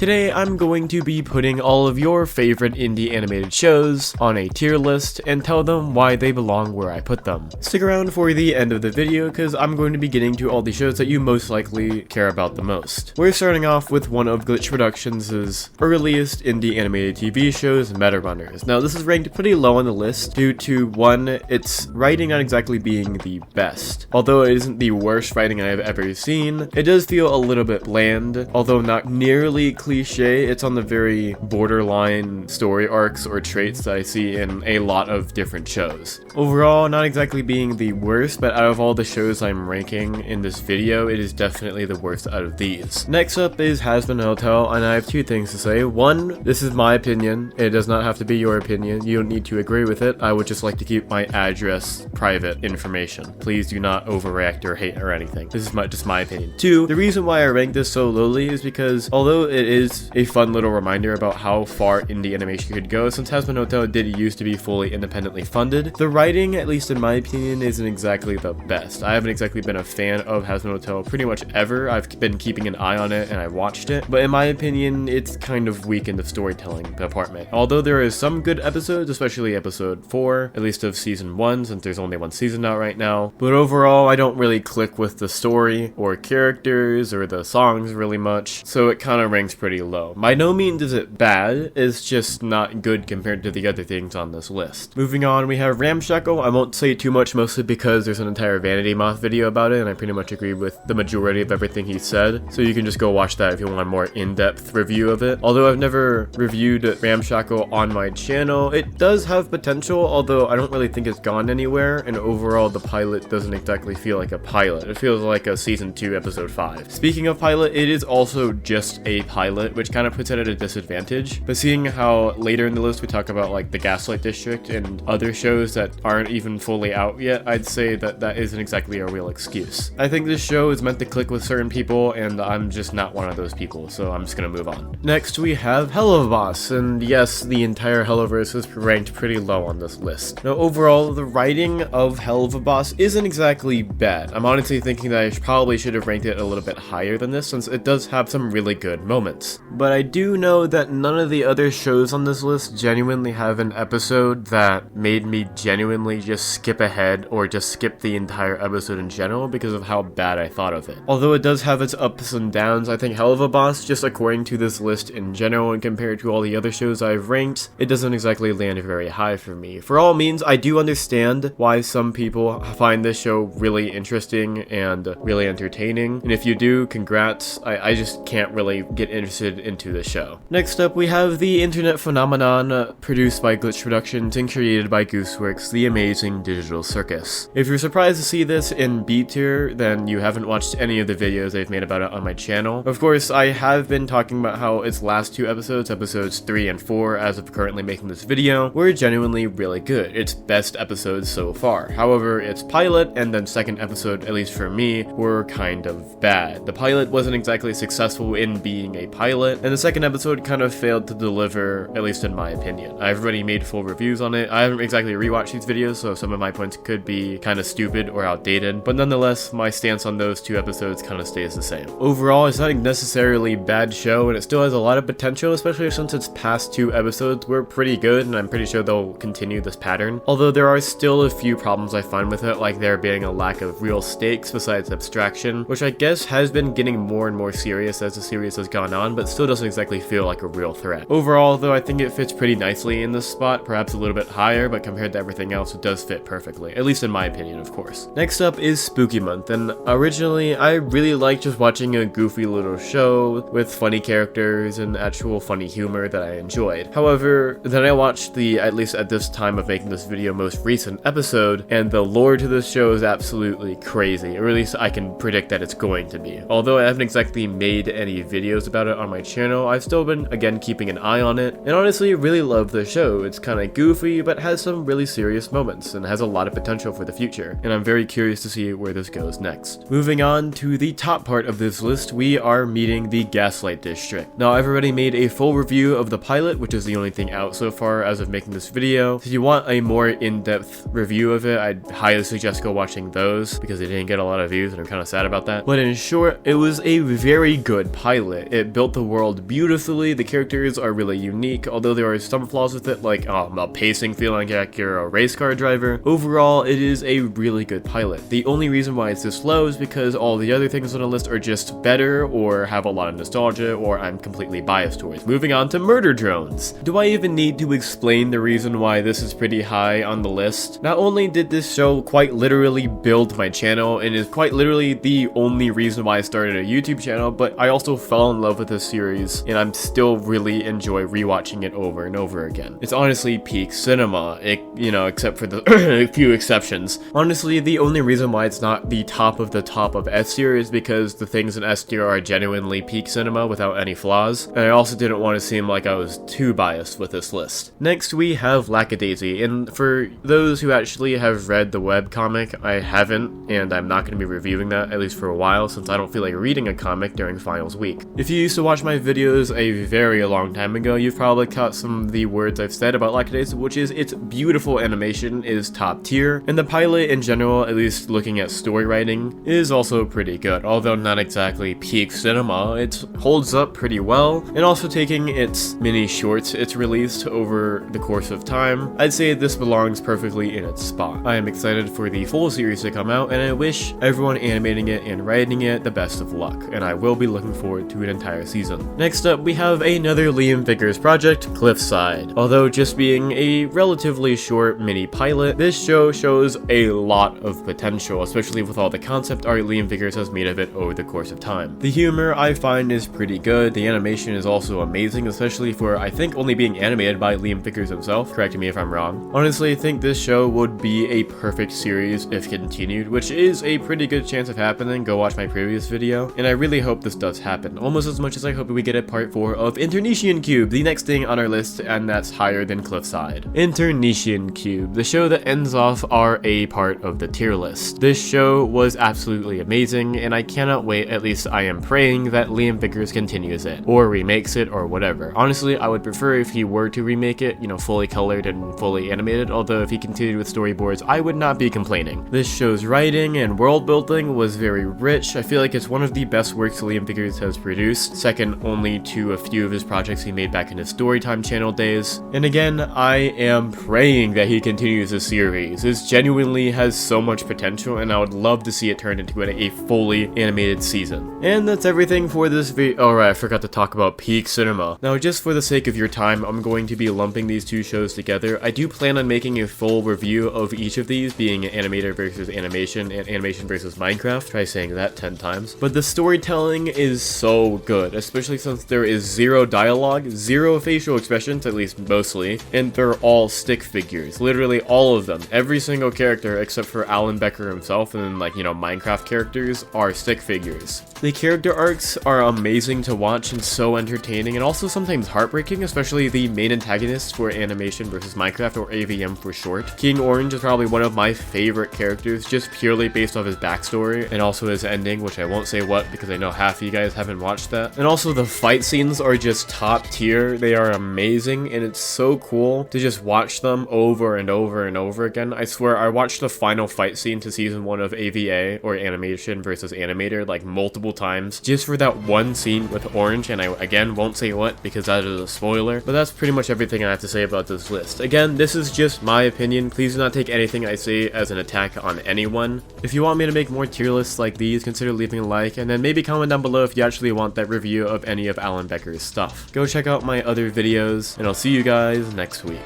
Today I'm going to be putting all of your favorite indie animated shows on a tier list and tell them why they belong where I put them. Stick around for the end of the video because I'm going to be getting to all the shows that you most likely care about the most. We're starting off with one of Glitch Productions' earliest indie animated TV shows, Meta Runners. Now this is ranked pretty low on the list due to one, its writing not exactly being the best. Although it isn't the worst writing I have ever seen, it does feel a little bit bland, although not nearly cliche. It's on the very borderline story arcs or traits that I see in a lot of different shows. Overall, not exactly being the worst, but out of all the shows I'm ranking in this video, it is definitely the worst out of these. Next up is Has Been Hotel, and I have two things to say. One, this is my opinion. It does not have to be your opinion. You don't need to agree with it. I would just like to keep my address private information. Please do not overreact or hate or anything. This is just my opinion. Two, the reason why I rank this so lowly is because although it is a fun little reminder about how far indie animation could go, since Has Been Hotel did used to be fully independently funded, the writing, at least in my opinion, isn't exactly the best. I haven't exactly been a fan of Has Been Hotel pretty much ever. I've been keeping an eye on it and I watched it, but in my opinion, it's kind of weak in the storytelling department. Although there is some good episodes, especially episode 4, at least of season 1, since there's only one season out right now, but overall, I don't really click with the story or characters or the songs really much, so it kind of ranks pretty low. By no means is it bad, it's just not good compared to the other things on this list. Moving on, we have Ramshackle. I won't say too much, mostly because there's an entire Vanity Moth video about it, and I pretty much agree with the majority of everything he said, so you can just go watch that if you want a more in-depth review of it. Although I've never reviewed Ramshackle on my channel, it does have potential, although I don't really think it's gone anywhere, and overall the pilot doesn't exactly feel like a pilot. It feels like a season 2 episode 5. Speaking of pilot, it is also just a pilot, which kind of puts it at a disadvantage, but seeing how later in the list we talk about like the Gaslight District and other shows that aren't even fully out yet, I'd say that that isn't exactly a real excuse. I think this show is meant to click with certain people, and I'm just not one of those people, so I'm just gonna move on. Next we have Helluva, and yes, the entire Helluverse is ranked pretty low on this list. Now overall, the writing of Helluva isn't exactly bad. I'm honestly thinking that I probably should have ranked it a little bit higher than this, since it does have some really good moments. But I do know that none of the other shows on this list genuinely have an episode that made me genuinely just skip ahead or just skip the entire episode in general because of how bad I thought of it. Although it does have its ups and downs, I think Helluva, just according to this list in general and compared to all the other shows I've ranked, it doesn't exactly land very high for me. For all means, I do understand why some people find this show really interesting and really entertaining, and if you do, congrats. I just can't really get interested into the show. Next up, we have the internet phenomenon produced by Glitch Productions and created by Gooseworks, The Amazing Digital Circus. If you're surprised to see this in B tier, then you haven't watched any of the videos I've made about it on my channel. Of course, I have been talking about how its last two episodes, episodes 3 and 4, as of currently making this video, were genuinely really good. Its best episodes so far. However, its pilot and then second episode, at least for me, were kind of bad. The pilot wasn't exactly successful in being a pilot, and the second episode kind of failed to deliver, at least in my opinion. I've already made full reviews on it. I haven't exactly rewatched these videos, so some of my points could be kind of stupid or outdated, but nonetheless, my stance on those two episodes kind of stays the same. Overall, it's not a necessarily bad show, and it still has a lot of potential, especially since its past two episodes were pretty good, and I'm pretty sure they'll continue this pattern. Although there are still a few problems I find with it, like there being a lack of real stakes besides abstraction, which I guess has been getting more and more serious as the series has gone on, but still doesn't exactly feel like a real threat. Overall, though, I think it fits pretty nicely in this spot, perhaps a little bit higher, but compared to everything else, it does fit perfectly, at least in my opinion, of course. Next up is Spooky Month, and originally, I really liked just watching a goofy little show with funny characters and actual funny humor that I enjoyed. However, then I watched the, at least at this time of making this video, most recent episode, and the lore to this show is absolutely crazy, or at least I can predict that it's going to be. Although I haven't exactly made any videos about it on my channel, I've still been, again, keeping an eye on it, and honestly really love the show. It's kind of goofy, but has some really serious moments, and has a lot of potential for the future, and I'm very curious to see where this goes next. Moving on to the top part of this list, we are meeting the Gaslight District. Now, I've already made a full review of the pilot, which is the only thing out so far as of making this video. If you want a more in-depth review of it, I'd highly suggest go watching those, because it didn't get a lot of views, and I'm kind of sad about that. But in short, it was a very good pilot. It built built the world beautifully, the characters are really unique, although there are some flaws with it, like a pacing feeling like you're a race car driver. Overall, it is a really good pilot. The only reason why it's this low is because all the other things on the list are just better, or have a lot of nostalgia, or I'm completely biased towards. Moving on to murder drones. Do I even need to explain the reason why this is pretty high on the list? Not only did this show quite literally build my channel, and is quite literally the only reason why I started a YouTube channel, but I also fell in love with this series, and I'm still really enjoy rewatching it over and over again. It's honestly peak cinema, except for the few exceptions. Honestly, the only reason why it's not the top of S tier is because the things in S tier are genuinely peak cinema without any flaws, and I also didn't want to seem like I was too biased with this list. Next, we have Lackadaisy, and for those who actually have read the webcomic, I haven't, and I'm not going to be reviewing that, at least for a while, since I don't feel like reading a comic during finals week. If you used to watch my videos a very long time ago, you've probably caught some of the words I've said about Lackadaisy, which is its beautiful animation is top tier, and the pilot in general, at least looking at story writing, is also pretty good, although not exactly peak cinema. It holds up pretty well, and also taking its mini shorts it's released over the course of time, I'd say this belongs perfectly in its spot. I am excited for the full series to come out, and I wish everyone animating it and writing it the best of luck, and I will be looking forward to an entire season. Next up, we have another Liam Vickers project, Cliffside. Although just being a relatively short mini pilot, this show shows a lot of potential, especially with all the concept art Liam Vickers has made of it over the course of time. The humor I find is pretty good, the animation is also amazing, especially for I think only being animated by Liam Vickers himself, correct me if I'm wrong. Honestly, I think this show would be a perfect series if continued, which is a pretty good chance of happening. Go watch my previous video, and I really hope this does happen, almost as much as I hope we get a part 4 of Internetian Cube, the next thing on our list, and that's higher than Cliffside. Internetian Cube, the show that ends off our A part of the tier list. This show was absolutely amazing, and I cannot wait, at least I am praying, that Liam Vickers continues it, or remakes it, or whatever. Honestly, I would prefer if he were to remake it, fully colored and fully animated, although if he continued with storyboards, I would not be complaining. This show's writing and world building was very rich. I feel like it's one of the best works Liam Vickers has produced, second only to a few of his projects he made back in his Storytime channel days. And again, I am praying that he continues the series. This genuinely has so much potential, and I would love to see it turned into a fully animated season. And that's everything for this video. Alright, I forgot to talk about peak cinema. Now, just for the sake of your time, I'm going to be lumping these two shows together. I do plan on making a full review of each of these, being animator versus animation and animation versus Minecraft. Try saying that 10 times. But the storytelling is so good, especially since there is zero dialogue, zero facial expressions, at least mostly, and they're all stick figures. Literally all of them. Every single character except for Alan Becker himself and then Minecraft characters are stick figures. The character arcs are amazing to watch and so entertaining, and also sometimes heartbreaking, especially the main antagonist for animation versus Minecraft, or AVM for short. King Orange is probably one of my favorite characters, just purely based off his backstory, and also his ending, which I won't say what because I know half of you guys haven't watched that. And also the fight scenes are just top tier. They are amazing, and it's so cool to just watch them over and over and over again. I swear, I watched the final fight scene to season 1 of AVA, or animation versus animator, like multiple times, just for that one scene with Orange, and I again won't say what because that is a spoiler, but that's pretty much everything I have to say about this list. Again, this is just my opinion. Please do not take anything I say as an attack on anyone. If you want me to make more tier lists like these, consider leaving a like, and then maybe comment down below if you actually want that review of any of Alan Becker's stuff. Go check out my other videos, and I'll see you guys next week.